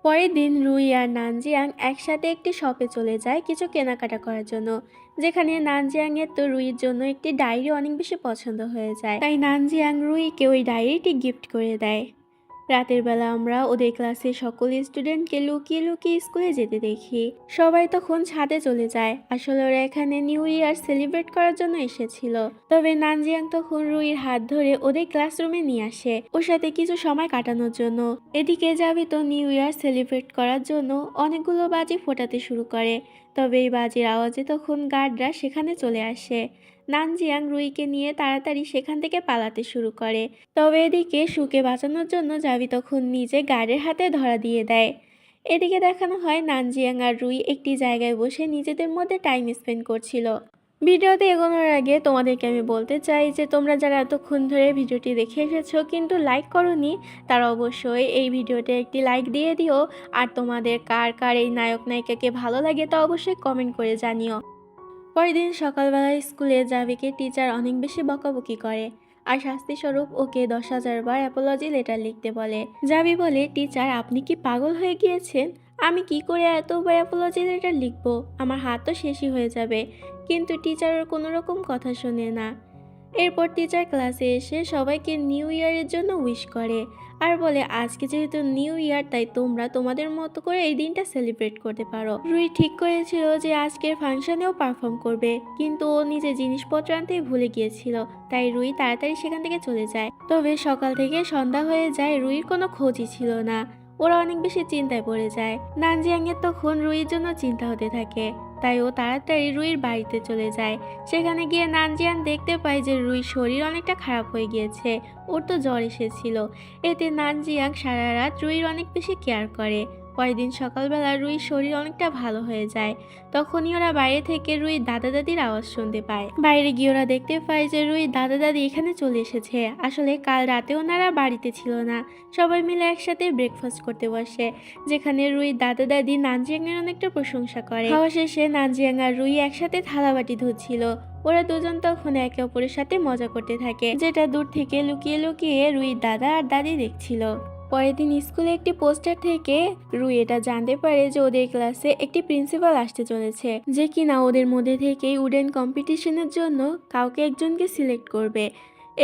[SPEAKER 1] পরের দিন রুই আর নানজিয়াং একসাথে একটি শপে চলে যায় কিছু কেনাকাটা করার জন্য, যেখানে নানজিয়াং এর তো রুইয়ের জন্য একটি ডায়েরি অনেক বেশি পছন্দ হয়ে যায়, তাই নানজিয়াং রুইকে ওই ডায়েরিটি গিফট করে দেয়। রাতের বেলা আমরা ওদের ক্লাসে সকল স্টুডেন্টকে লুকিয়ে লুকিয়ে স্কুলে যেতে দেখি। সবাই তখন ছাদে চলে যায়, আসলে ওরা এখানে নিউ ইয়ার সেলিব্রেট করার জন্য এসেছিল। তবে নানজিয়াং তখন রুইয়ের হাত ধরে ওদের ক্লাসরুমে নিয়ে আসে ওর সাথে কিছু সময় কাটানোর জন্য। এদিকে যাবি তো নিউ ইয়ার সেলিব্রেট করার জন্য অনেকগুলো বাজি ফোটাতে শুরু করে, তবে এই বাজির আওয়াজে তখন গার্ডরা সেখানে চলে আসে। নানজিয়াং রুইকে নিয়ে তাড়াতাড়ি সেখান থেকে পালাতে শুরু করে, তবে এদিকে শুকে বাঁচানোর জন্য জাবি তখন নিজে গার্ডের হাতে ধরা দিয়ে দেয়। এদিকে দেখানো হয় নানজিয়াং আর রুই একটি জায়গায় বসে নিজেদের মধ্যে টাইম স্পেন্ড করছিল। ভিডিওতে এগোনোর আগে তোমাদেরকে আমি বলতে চাই যে তোমরা যারা এতক্ষণ ধরে ভিডিওটি দেখে এসেছো কিন্তু লাইক করোনি, তারা অবশ্যই এই ভিডিওতে একটি লাইক দিয়ে দিও। আর তোমাদের কার কার এই নায়ক নায়িকাকে ভালো লাগে তা অবশ্যই কমেন্ট করে জানিও। পরের দিন সকালবেলা স্কুলে জাবিকে টিচার অনেক বেশি বকাবকি করে আর শাস্তিস্বরূপ ওকে 10,000 বার অ্যাপোলজি লেটার লিখতে বলে। জাবি বলে, টিচার আপনি কি পাগল হয়ে গিয়েছেন? আমি কি করে এতবার অ্যাপোলজি লেটার লিখবো? আমার হাত তো শেষই হয়ে যাবে। কিন্তু টিচার ওর কোনো রকম কথা শোনে না। এরপর টিচার ক্লাসে এসে সবাইকে নিউ ইয়ারের জন্য উইশ করে আর বলে, আজকে যেহেতু নিউ ইয়ার তাই তোমরা তোমাদের মতো করে এই দিনটা সেলিব্রেট করতে পারো। রুই ঠিক করেছিল যে আজকের ফাংশনেও পারফর্ম করবে, কিন্তু ও নিজে জিনিসপত্র আনতেই ভুলে গিয়েছিল, তাই রুই তাড়াতাড়ি সেখান থেকে চলে যায়। তবে সকাল থেকে সন্ধ্যা হয়ে যায়, রুইর কোনো খোঁজই ছিল না। ওরা অনেক বেশি চিন্তায় পড়ে যায়। নানজিয়াংয়ের তখন রুইর জন্য চিন্তা হতে থাকে, তাই ও তাড়াতাড়ি রুইর বাড়িতে চলে যায়। সেখানে গিয়ে নানজিয়ান দেখতে পায় যে রুইর শরীর অনেকটা খারাপ হয়ে গিয়েছে, ওর তো জ্বর এসেছিল। এতে নানজিয়াং সারা রাত রুইর অনেক বেশি কেয়ার করে। পরের দিন সকালবেলা রুইর শরীর অনেকটা ভালো হয়ে যায়। তখনই ওরা বাইরে থেকে রুইর দাদা দাদির আওয়াজ শুনতে পায়। বাইরে গিয়ে ওরা দেখতে পায় যে রুইর দাদা দাদি এখানে চলে এসেছে। আসলে কাল রাতে ওনারা বাড়িতে ছিল না, সবাই মিলে একসাথে ব্রেকফাস্ট করতে বসে, যেখানে রুইর দাদা দাদি নানজিয়াংয়ের অনেকটা প্রশংসা করে। খাওয়া শেষে নানজিয়াং আর রুই একসাথে থালাবাটি ধুচ্ছিল। ওরা দুজন তখন একে অপরের সাথে মজা করতে থাকে, যেটা দূর থেকে লুকিয়ে লুকিয়ে রুইর দাদা আর দাদি দেখছিল। পরের দিন স্কুলে একটি পোস্টার থেকে রুই এটা জানতে পারে যে ওদের ক্লাসে একটি প্রিন্সিপাল আসতে চলেছে, যে কিনা ওদের মধ্যে থেকেই উডেন কম্পিটিশনের জন্য কাউকে একজনকে সিলেক্ট করবে।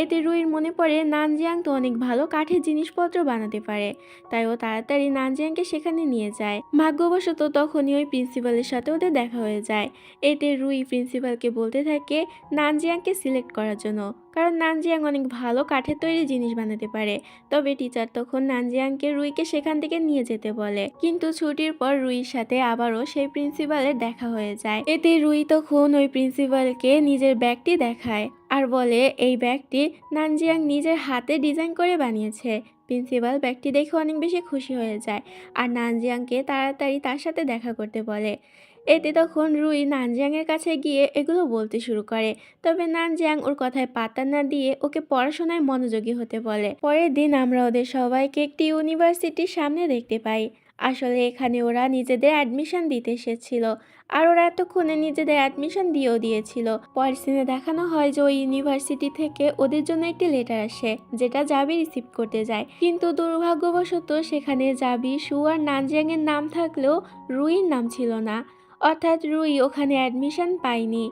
[SPEAKER 1] এতে রুইর মনে পড়ে নানজিয়াং তো অনেক ভালো কাঠের জিনিসপত্র বানাতে পারে, তাই ও তাড়াতাড়ি নানজিয়াংকে সেখানে নিয়ে যায়। ভাগ্যবশত তখনই ওই প্রিন্সিপালের সাথে ওদের দেখা হয়ে যায়। এতে রুই প্রিন্সিপালকে বলতে থাকে নানজিয়াংকে সিলেক্ট করার জন্য, কারণ নানজিয়াং অনেক ভালো কাঠের তৈরি জিনিস বানাতে পারে। তবে টিচার তখন নানজিয়াংকে রুইকে সেখান থেকে নিয়ে যেতে বলে, কিন্তু ছুটির পর রুইর সাথে আবারও সেই প্রিন্সিপালের দেখা হয়ে যায়। এতে রুই তখন ওই প্রিন্সিপালকে নিজের ব্যাগটি দেখায় আর বলে এই ব্যাগটি নানজিয়াং নিজের হাতে ডিজাইন করে বানিয়েছে। প্রিন্সিপাল ব্যাগটি দেখে অনেক বেশি খুশি হয়ে যায় আর নানজিয়াংকে তাড়াতাড়ি তার সাথে দেখা করতে বলে। এতে তখন রুই নানজিয়াংয়ের কাছে গিয়ে এগুলো বলতে শুরু করে, তবে নানজিয়াং ওর কথায় পাত্তা না দিয়ে ওকে পড়াশোনায় মনোযোগী হতে বলে। পরের দিন আমরা ওদের সবাইকে একটি ইউনিভার্সিটির সামনে দেখতে পাই। আসলে এখানে ওরা নিজেদের অ্যাডমিশন দিতে এসেছিল, আর ওরা এতক্ষণে নিজেদের অ্যাডমিশন দিয়েও দিয়েছিল। পরের সিনে দেখানো হয় যে ওই ইউনিভার্সিটি থেকে ওদের জন্য একটি লেটার আসে, যেটা জাবি রিসিভ করতে যায়। কিন্তু দুর্ভাগ্যবশত সেখানে জাবি, সু আর নানজিয়াং এর নাম থাকলেও রুইর নাম ছিল না, অর্থাৎ রুই ওখানে অ্যাডমিশন পায়নি।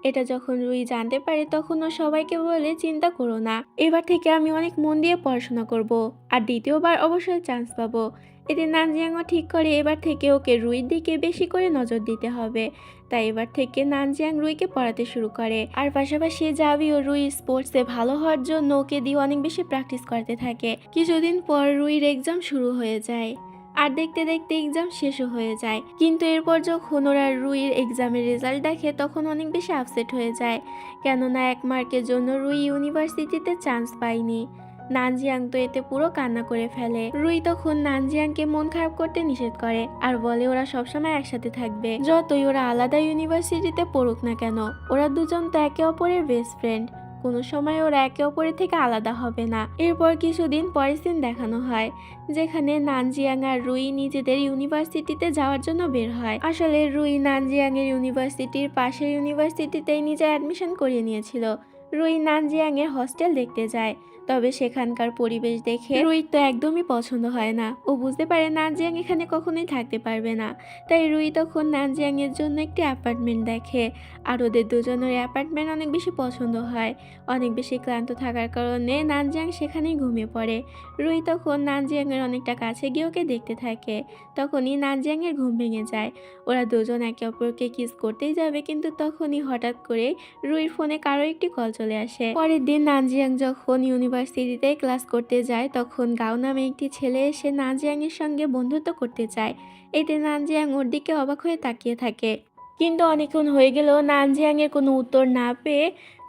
[SPEAKER 1] এটা যখন রুই জানতে পারে তখন ও সবাইকে বলে, চিন্তা করো না, এবার থেকে আমি অনেক মন দিয়ে পড়াশোনা করব আর দ্বিতীয়বার অবশ্যই চান্স পাবো। এতে নানজিয়াংও ঠিক করে এবার থেকে ওকে রুইর দিকে বেশি করে নজর দিতে হবে। তাই এবার থেকে নানজিয়াং রুইকে পড়াতে শুরু করে, আর পাশাপাশি জাবি ও রুই স্পোর্টসে ভালো হওয়ার জন্য ওকে দিয়ে অনেক বেশি প্র্যাকটিস করতে থাকে। কিছুদিন পর রুইর এক্সাম শুরু হয়ে যায় আর দেখতে দেখতে এক্সাম শেষও হয়ে যায়। কিন্তু এরপর যখন ওরা রুইর এক্সামের রেজাল্ট দেখে তখন অনেক বেশি আপসেট হয়ে যায়, কেননা 1 মার্কের জন্য রুই ইউনিভার্সিটিতে চান্স পায়নি। নানজিয়াং তো এতে পুরো কান্না করে ফেলে। রুই তখন নানজিয়াংকে মন খারাপ করতে নিষেধ করে আর বলে ওরা সবসময় একসাথে থাকবে, যতই ওরা আলাদা ইউনিভার্সিটিতে পড়ুক না কেন। ওরা দুজন তো একে অপরের বেস্ট ফ্রেন্ড, কোনো সময় ওরা একে অপরের থেকে আলাদা হবে না। এরপর কিছুদিন পরের সিন দেখানো হয়, যেখানে নানজিয়াং আর রুই নিজেদের ইউনিভার্সিটিতে যাওয়ার জন্য বের হয়। আসলে রুই নানজিয়াং এর ইউনিভার্সিটির পাশের ইউনিভার্সিটিতেই নিজের অ্যাডমিশন করিয়ে নিয়েছিল। রুই নানজিয়াং এর হস্টেল দেখতে যায়, তবে সেখানকার পরিবেশ দেখে রুইর তো একদমই পছন্দ হয় না। ও বুঝতে পারে নানজিয়াং এখানে কখনোই থাকতে পারবে না, তাই রুই তখন নানজিয়াং এর জন্য একটি অ্যাপার্টমেন্ট দেখে আর ওদের দুজনের অ্যাপার্টমেন্ট অনেক বেশি পছন্দ হয়। অনেক বেশি ক্লান্ত থাকার কারণে নানজিয়াং সেখানেই ঘুমিয়ে পড়ে। রুই তখন নানজিয়াং এর অনেকটা কাছে গিয়ে ওকে দেখতে থাকে, তখনই নানজিয়াং এর ঘুম ভেঙে যায়। ওরা দুজন একে অপরকে কিস করতেই যাবে, কিন্তু তখনই হঠাৎ করে রুইর ফোনে কারো একটি কল চলে আসে। পরের দিন নানজিয়াং যখন ইউনিভার্সিটিতে ক্লাস করতে যায় তখন গাও নামে একটি ছেলে এসে নানজিয়াং এর সঙ্গে বন্ধুত্ব করতে চায়। এতে নানজিয়াং ওর দিকে অবাক হয়ে তাকিয়ে থাকে, কিন্তু অনেকক্ষণ হয়ে গেলেও নানজিয়াং এর কোনো উত্তর না পেয়ে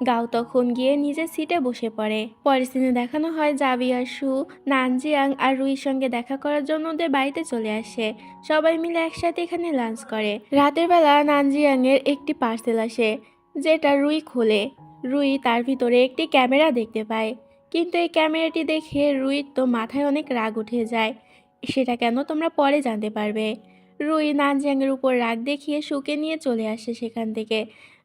[SPEAKER 1] গাও তখন গিয়ে নিজের সিটে বসে পড়ে। পরের সিনে দেখানো হয় জাবি আর সু নানজিয়াং আর রুইর সঙ্গে দেখা করার জন্য ওদের বাড়িতে চলে আসে। সবাই মিলে একসাথে এখানে লাঞ্চ করে। রাতের বেলা নানজিয়াং এর একটি পার্সেল আসে, যেটা রুই খোলে। রুই তার ভিতরে একটি ক্যামেরা দেখতে পায়, কিন্তু এই ক্যামেরাটি দেখে রুইর তো মাথায় অনেক রাগ উঠে যায়। সেটা কেন তোমরা পরে জানতে পারবে। রুই নানজিয়াং এর উপর রাগ দেখিয়ে সুকে নিয়ে চলে আসে সেখান থেকে।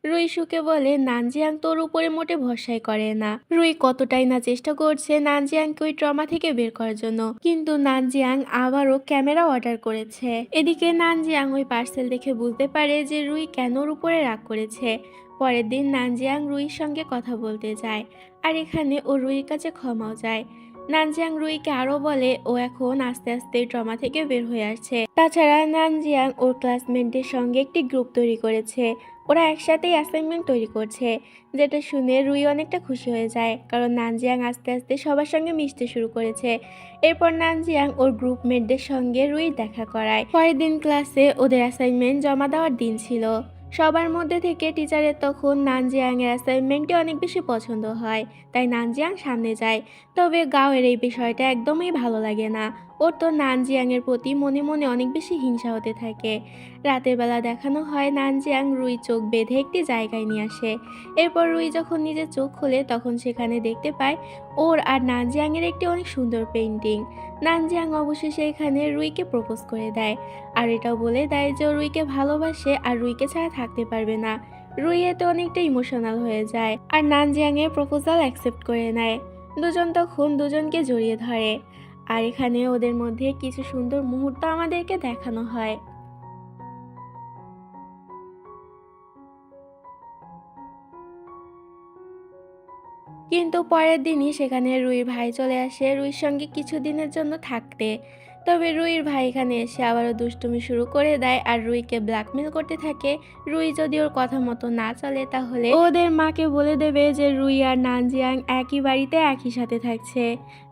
[SPEAKER 1] রুই সুকে বলে নানজিয়াং তোর উপরে মোটে ভরসাই করে না। রুই কতটাই না চেষ্টা করছে নানজিয়াংকে ওই ট্রমা থেকে বের করার জন্য, কিন্তু নানজিয়াং আবারও ক্যামেরা অর্ডার করেছে। এদিকে নানজিয়াং ওই পার্সেল দেখে বুঝতে পারে যে রুই কেন ওর উপরে রাগ করেছে। পরের দিন নানজিয়াং রুইর সঙ্গে কথা বলতে যায়, আর এখানে ও রুইর কাছে ক্ষমাও চায়। নানজিয়াং রুইকে আরও বলে ও এখন আস্তে আস্তে ট্রমা থেকে বের হয়ে আসছে। তাছাড়া নানজিয়াং ওর ক্লাসমেটদের সঙ্গে একটি গ্রুপ তৈরি করেছে, ওরা একসাথেই অ্যাসাইনমেন্ট তৈরি করছে, যেটা শুনে রুই অনেকটা খুশি হয়ে যায়, কারণ নানজিয়াং আস্তে আস্তে সবার সঙ্গে মিশতে শুরু করেছে। এরপর নানজিয়াং ওর গ্রুপমেটদের সঙ্গে রুই দেখা করায়। পরের দিন ক্লাসে ওদের অ্যাসাইনমেন্ট জমা দেওয়ার দিন ছিল। সবার মধ্যে থেকে টিচারের তখন নানজিয়াংয়ের অ্যাসাইনমেন্টটি অনেক বেশি পছন্দ হয়, তাই নানজিয়াং সামনে যায়। তবে গাওয়ের এই বিষয়টা একদমই ভালো লাগে না, ওর তো নানজিয়াংয়ের প্রতি মনে মনে অনেক বেশি হিংসা হতে থাকে। রাতের বেলা দেখানো হয় নানজিয়াং রুই চোখ বেঁধে একটি জায়গায় নিয়ে আসে। এরপর রুই যখন নিজের চোখ খোলে তখন সেখানে দেখতে পায় ওর আর নানজিয়াংয়ের একটি অনেক সুন্দর পেইন্টিং। নানজিয়াং অবশেষে এখানে রুইকে প্রপোজ করে দেয়, আর এটাও বলে দেয় যে ও রুইকে ভালোবাসে আর রুইকে ছাড়া থাকতে পারবে না। রুই এতে অনেকটা ইমোশনাল হয়ে যায় আর নানজিয়াংয়ের প্রপোজাল অ্যাকসেপ্ট করে নেয়। দুজন তখন দুজনকে জড়িয়ে ধরে, আর এখানে ওদের মধ্যে কিছু সুন্দর মুহূর্ত আমাদেরকে দেখানো হয়। কিন্তু পরের দিনই সেখানে রুইর ভাই চলে আসে রুইর সঙ্গে কিছুদিনের জন্য থাকতে। তবে রুইর ভাই এখানে এসে আবারও দুষ্টুমি শুরু করে দেয় আর রুইকে ব্ল্যাকমেল করতে থাকে। রুই যদি ওর কথা মতো না চলে তাহলে ওদের মাকে বলে দেবে যে রুই আর নানজিয়াং একই বাড়িতে একই সাথে থাকছে।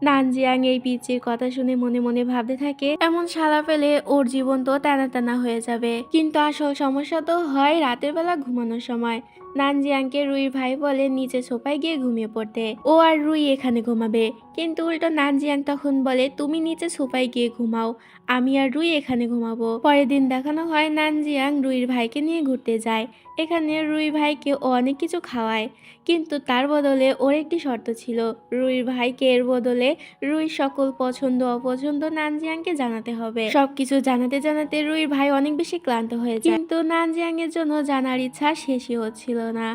[SPEAKER 1] নানজিয়াং এই পিচির কথা শুনে মনে মনে ভাবতে থাকে এমন শালা পেলে ওর জীবন তো টানা টানা হয়ে যাবে। কিন্তু আসল সমস্যা তো হয় রাতের বেলা ঘুমানোর সময়। নানজিয়াংকে রুইর ভাই বলে নিচে সোফায় গিয়ে ঘুমিয়ে পড়তে, ও আর রুই এখানে ঘুমাবে। কিন্তু উল্টো নানজিয়াং তখন বলে তুমি নিচে সোফায় গিয়ে ঘুমাও, আমি আর রুই এখানে ঘুমাবো। পরের দিন দেখানো হয় নানজিয়াং রুইর ভাইকে নিয়ে ঘুরতে যায়। এখানে রুই ভাইকে ও অনেক কিছু খাওয়ায়, কিন্তু তার বদলে ওর একটি শর্ত ছিল, রুইর ভাইকে এর বদলে রুইর সকল পছন্দ অপছন্দ নানজিয়াংকে জানাতে হবে। সবকিছু জানাতে জানাতে রুইর ভাই অনেক বেশি ক্লান্ত হয়ে যায়, কিন্তু নানজিয়াং এর জন্য জানার ইচ্ছা শেষই হচ্ছিল না।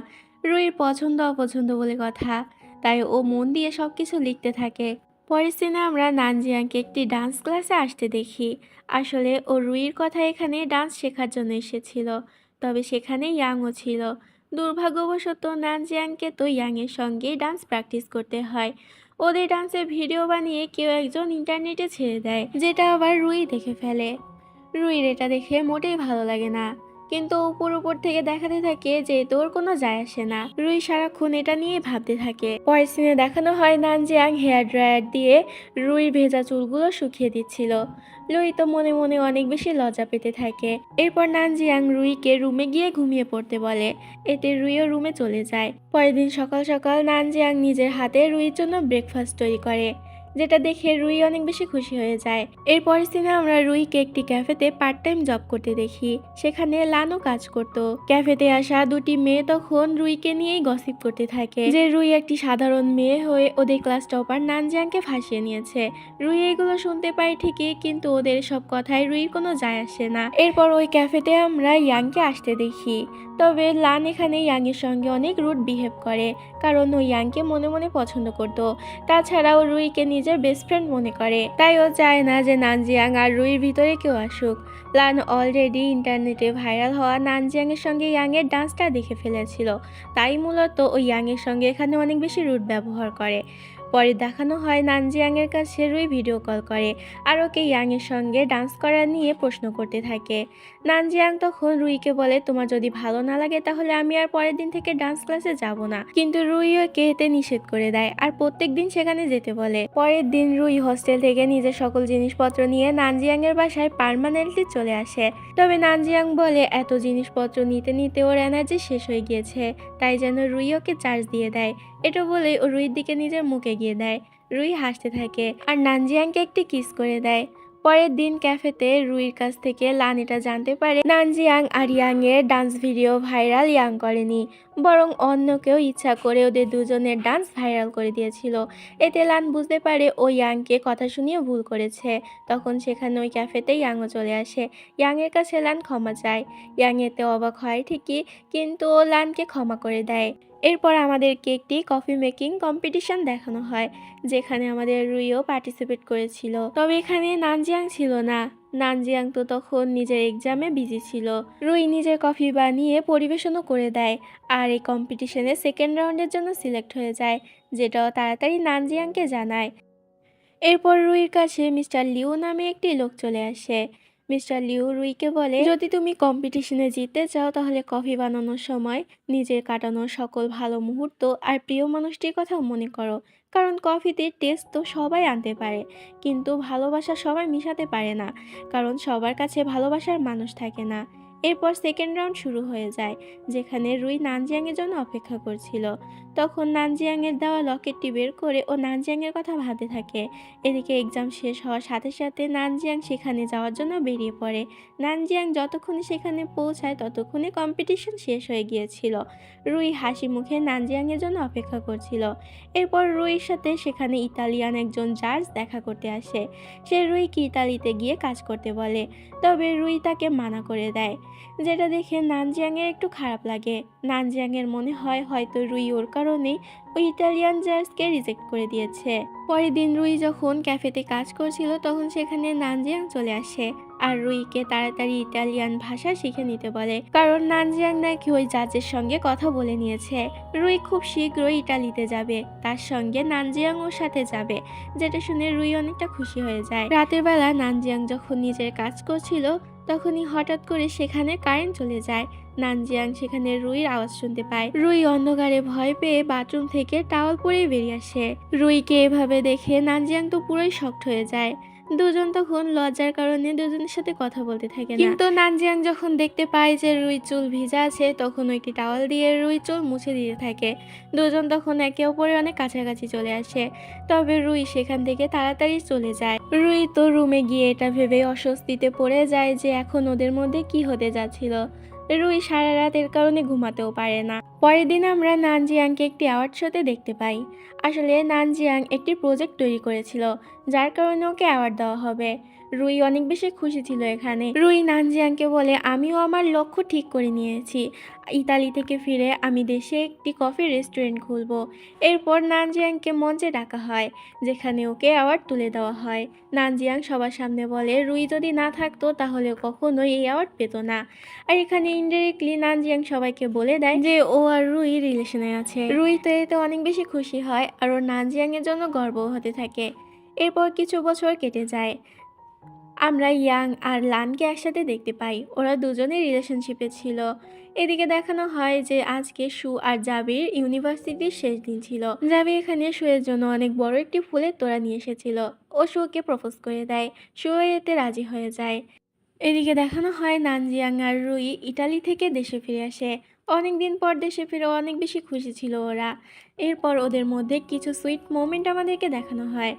[SPEAKER 1] রুইর পছন্দ অপছন্দ বলে কথা, তাই ও মন দিয়ে সবকিছু লিখতে থাকে। পরের সিনে আমরা নানজিয়াংকে একটি ডান্স ক্লাসে আসতে দেখি। আসলে ও রুইর কথা এখানে ডান্স শেখার জন্য এসেছিল, তবে সেখানে ইয়াংও ছিল। দুর্ভাগ্যবশত নানজিয়াংকে তো ইয়াংয়ের সঙ্গেই ডান্স প্র্যাকটিস করতে হয়। ওদের ডান্সের ভিডিও বানিয়ে কেউ একজন ইন্টারনেটে ছেড়ে দেয়, যেটা আবার রুই দেখে ফেলে। রুইর এটা দেখে মোটেই ভালো লাগে না, কিন্তু উপর থেকে দেখাতে থাকে যে তোর কোনো যায় আসে না। রুই সারাক্ষণ এটা নিয়ে ভাবতে থাকে। পরের সিনে দেখানো হয় নানজিয়াং হেয়ার ড্রায়ার দিয়ে রুইর ভেজা চুলগুলো শুকিয়ে দিচ্ছিল। রুই তো মনে মনে অনেক বেশি লজ্জা পেতে থাকে। এরপর নানজিয়াং রুইকে রুমে গিয়ে ঘুমিয়ে পড়তে বলে, এতে রুইও রুমে চলে যায়। পরের দিন সকাল সকাল নানজিয়াং নিজের হাতে রুইর জন্য ব্রেকফাস্ট তৈরি করে, যেটা দেখে রুই অনেক বেশি খুশি হয়ে যায়। এরপরের সিনে আমরা রুইকে একটি ক্যাফেতে পার্ট টাইম জব করতে দেখি। সেখানে লানও কাজ করত। ক্যাফেতে আসা দুটি মেয়ে তখন রুইকে নিয়েই গসিপ করতে থাকে যে রুই একটি সাধারণ মেয়ে হয়ে ওদের ক্লাস টপার নানজিয়াংকে ফাঁসিয়ে নিয়েছে। রুই এগুলো শুনতে পায় ঠিকই, কিন্তু ওদের সব কথায় রুইর কোনো যায় আসে না। এরপর ওই ক্যাফেতে আমরা ইয়াংকে আসতে দেখি। তবে লান এখানে ইয়াংয়ের সঙ্গে অনেক রুড বিহেভ করে, কারণ ও ইয়াংকে মনে মনে পছন্দ করত। তাছাড়াও রুইকে নিজের বেস্ট ফ্রেন্ড মনে করে, তাই ও চায় না যে নানজিয়াং আর রুইর ভিতরে কেউ আসুক। লান অলরেডি ইন্টারনেটে ভাইরাল হওয়া নানজিয়াংয়ের সঙ্গে ইয়াংয়ের ডান্সটা দেখে ফেলেছিল, তাই মূলত ও ইয়াংয়ের সঙ্গে এখানে অনেক বেশি রুড ব্যবহার করে। পরে দেখানো হয় নানজিয়াংয়ের কাছে রুই ভিডিও কল করে আর ওকে ইয়াংয়ের সঙ্গে ডান্স করা নিয়ে প্রশ্ন করতে থাকে। নানজিয়াং তখন রুইকে বলে তোমার যদি ভালো না লাগে তাহলে আমি আর পরের দিন থেকে ডান্স ক্লাসে যাব না, কিন্তু রুই ওকে এতে নিষেধ করে দেয় আর প্রত্যেক দিন সেখানে যেতে বলে। পরের দিন রুই হোস্টেল থেকে নিজের সকল জিনিসপত্র নিয়ে নানজিয়াংয়ের বাসায় পার্মানেন্টলি চলে আসে। তবে নানজিয়াং বলে এত জিনিসপত্র নিতে নিতে ওর এনার্জি শেষ হয়ে গিয়েছে, তাই যেন রুই ওকে চার্জ দিয়ে দেয়। এটা বলে ও রুইর দিকে নিজের মুখ এগিয়ে দেয়। রুই হাসতে থাকে আর নানজিয়াংকে একটি কিস করে দেয়। পরের দিন ক্যাফেতে রুইর কাছ থেকে লান এটা জানতে পারে নানজিয়াং আর ইয়াং এর ডান্স ভিডিও ভাইরাল ইয়াং করেনি, বরং অন্য কেউ ইচ্ছা করে ওদের দুজনের ডান্স ভাইরাল করে দিয়েছিল। এতে লান বুঝতে পারে ও ইয়াংকে কথা শুনিয়ে ভুল করেছে। তখন সেখানে ওই ক্যাফেতে ইয়াংও চলে আসে। ইয়াংয়ের কাছে লান ক্ষমা চায়। ইয়াং এতে অবাক হয় ঠিকই, কিন্তু ও লানকে ক্ষমা করে দেয়। এরপর আমাদেরকে একটি কফি মেকিং কম্পিটিশন দেখানো হয়, যেখানে আমাদের রুইও পার্টিসিপেট করেছিল। তবে এখানে নানজিয়াং ছিল না। নানজিয়াং তো তখন নিজের এক্সামে বিজি ছিল। রুই নিজের কফি বানিয়ে পরিবেশনও করে দেয়, আর এই কম্পিটিশনে সেকেন্ড রাউন্ডের জন্য সিলেক্ট হয়ে যায়, যেটাও তাড়াতাড়ি নানজিয়াংকে জানায়। এরপর রুইর কাছে মিস্টার লিউ নামে একটি লোক চলে আসে। মিস্টার লিউ রুইকে বলে, যদি তুমি কম্পিটিশনে জিততে চাও তাহলে কফি বানানোর সময় নিজের কাটানো সকল ভালো মুহূর্ত আর প্রিয় মানুষটির কথা মনে করো, কারণ কফিতে টেস্ট তো সবাই আনতে পারে, কিন্তু ভালোবাসা সবাই মিশাতে পারে না, কারণ সবার কাছে ভালোবাসার মানুষ থাকে না। এরপর সেকেন্ড রাউন্ড শুরু হয়ে যায়, যেখানে রুই নানজিয়াংয়ের জন্য অপেক্ষা করছিল। তখন নানজিয়াংয়ের দেওয়া লকেটটি বের করে ও নানজিয়াংয়ের কথা ভাবতে থাকে। এদিকে এক্সাম শেষ হওয়ার সাথে সাথে নানজিয়াং সেখানে যাওয়ার জন্য বেরিয়ে পড়ে। নানজিয়াং যতক্ষণে সেখানে পৌঁছায় ততক্ষণে কম্পিটিশন শেষ হয়ে গিয়েছিল। রুই হাসি মুখে নানজিয়াংয়ের জন্য অপেক্ষা করছিল। এরপর রুইয়ের সাথে সেখানে ইতালিয়ান একজন জাজ দেখা করতে আসে। সে রুইকে ইতালিতে গিয়ে কাজ করতে বলে, তবে রুই তাকে মানা করে দেয়, যেটা দেখে নানজিয়াংয়ের একটু খারাপ লাগে। নানজিয়াংয়ের মনে হয় হয়তো রুই ওর কারণেই ওই ইতালিয়ান জাজকে রিজেক্ট করে দিয়েছে। পরের দিন রুই যখন ক্যাফেতে কাজ করছিল তখন সেখানে নানজিয়াং চলে আসে আর রুইকে তাড়াতাড়ি ইতালিয়ান ভাষা শিখে নিতে বলে, কারণ নানজিয়াং নাকি ওই জাজের সঙ্গে কথা বলে নিয়েছে। রুই খুব শীঘ্রই ইটালিতে যাবে, তার সঙ্গে নানজিয়াং ওর সাথে যাবে, যেটা শুনে রুই অনেকটা খুশি হয়ে যায়। রাতের বেলা নানজিয়াং যখন নিজের কাজ করছিল তখনই হঠাৎ করে সেখানে কারেন্ট চলে যায়। নানজিয়াং সেখানে রুইয়ের আওয়াজ শুনতে পায়। রুই অন্ধকারে ভয় পেয়ে বাথরুম থেকে টাওয়াল পরে বেরিয়ে আসে। রুইকে এভাবে দেখে নানজিয়াং তো পুরোই শকড হয়ে যায়। দুজন তখন লজ্জার কারণে দুজনের সাথে কথা বলতে থাকে না। কিন্তু নানজিয়াং যখন দেখতে পায় যে রুই চুল ভিজা আছে তখন একটি টাওয়াল দিয়ে রুই চুল মুছে দিতে থাকে। দুজন তখন একে অপরের অনেক কাছাকাছি চলে আসে, তবে রুই সেখান থেকে তাড়াতাড়ি চলে যায়। রুই তো রুমে গিয়ে এটা ভেবে অস্বস্তিতে পড়ে যায় যে এখন ওদের মধ্যে কি হতে যাচ্ছিল। রুই সারা রাত এর কারণে ঘুমাতেও পারে না। পরের দিন আমরা নানজিয়াংকে একটি অ্যাওয়ার্ড শোতে দেখতে পাই। আসলে নানজিয়াং একটি প্রজেক্ট তৈরি করেছিল, যার কারণে ওকে অ্যাওয়ার্ড দেওয়া হবে। রুই অনেক বেশি খুশি ছিল এখানে। রুই নানজিয়াংকে বলে, আমিও আমার লক্ষ্য ঠিক করে নিয়েছি, ইতালি থেকে ফিরে আমি দেশে একটি কফি রেস্টুরেন্ট খুলব। এরপর নানজিয়াংকে মঞ্চে ডাকা হয়, যেখানে ওকে অ্যাওয়ার্ড তুলে দেওয়া হয়। নানজিয়াং সবার সামনে বলে রুই যদি না থাকতো তাহলে কখনোই এই অ্যাওয়ার্ড পেত না। আর এখানে ইনডাইরেক্টলি নানজিয়াং সবাইকে বলে দেয় যে ও আর রুই রিলেশনে আছে। রুই তো এতে অনেক বেশি খুশি হয় আর ওর নানজিয়াংয়ের জন্য গর্ব হতে থাকে। এরপর কিছু বছর কেটে যায়। আমরা ইয়াং আর লানকে একসাথে দেখতে পাই, ওরা দুজনেই রিলেশনশিপে ছিল। এদিকে দেখানো হয় যে আজকে শু আর জাবির ইউনিভার্সিটির শেষ দিন ছিল। জাবি এখানে শুয়ের জন্য অনেক বড় একটি ফুলের তোড়া নিয়ে এসেছিল। ও শুকে প্রপোজ করে দেয়, শু এতে রাজি হয়ে যায়। এদিকে দেখানো হয় নানজিয়াং আর রুই ইতালি থেকে দেশে ফিরে আসে। অনেকদিন পর দেশে ফিরে অনেক বেশি খুশি ছিল ওরা। এরপর ওদের মধ্যে কিছু সুইট মোমেন্ট আমাদেরকে দেখানো হয়।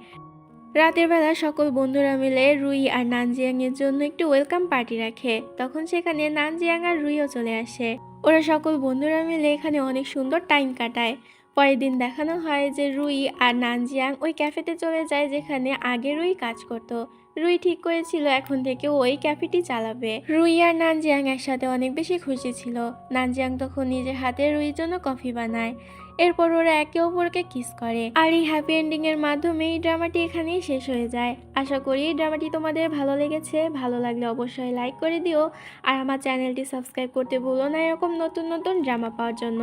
[SPEAKER 1] রাতের বেলা সকল বন্ধুরা মিলে রুই আর নানজিয়াং এর জন্য একটি ওয়েলকাম পার্টি রাখে। তখন সেখানে নানজিয়াং আর রুইও চলে আসে। ওরা সকল বন্ধুরা মিলে এখানে অনেক সুন্দর টাইম কাটায়। পরের দিন দেখানো হয় যে রুই আর নানজিয়াং ওই ক্যাফেতে চলে যায় যেখানে আগে রুই কাজ করত। রুই ঠিক করেছিল এখন থেকে ওই ক্যাফেটি চালাবে। রুই আর নানজিয়াং একসাথে অনেক বেশি খুশি ছিল। নানজিয়াং তখন নিজের হাতে রুইর জন্য কফি বানায়। এরপর ওরা একে অপরকে কিস করে। আর এই হ্যাপি এন্ডিং এর মাধ্যমে এই ড্রামাটি এখানেই শেষ হয়ে যায়। আশা করি এই ড্রামাটি তোমাদের ভালো লেগেছে। ভালো লাগলে অবশ্যই লাইক করে দিও আর আমার চ্যানেলটি সাবস্ক্রাইব করতে ভুলো না এরকম নতুন নতুন ড্রামা পাওয়ার জন্য।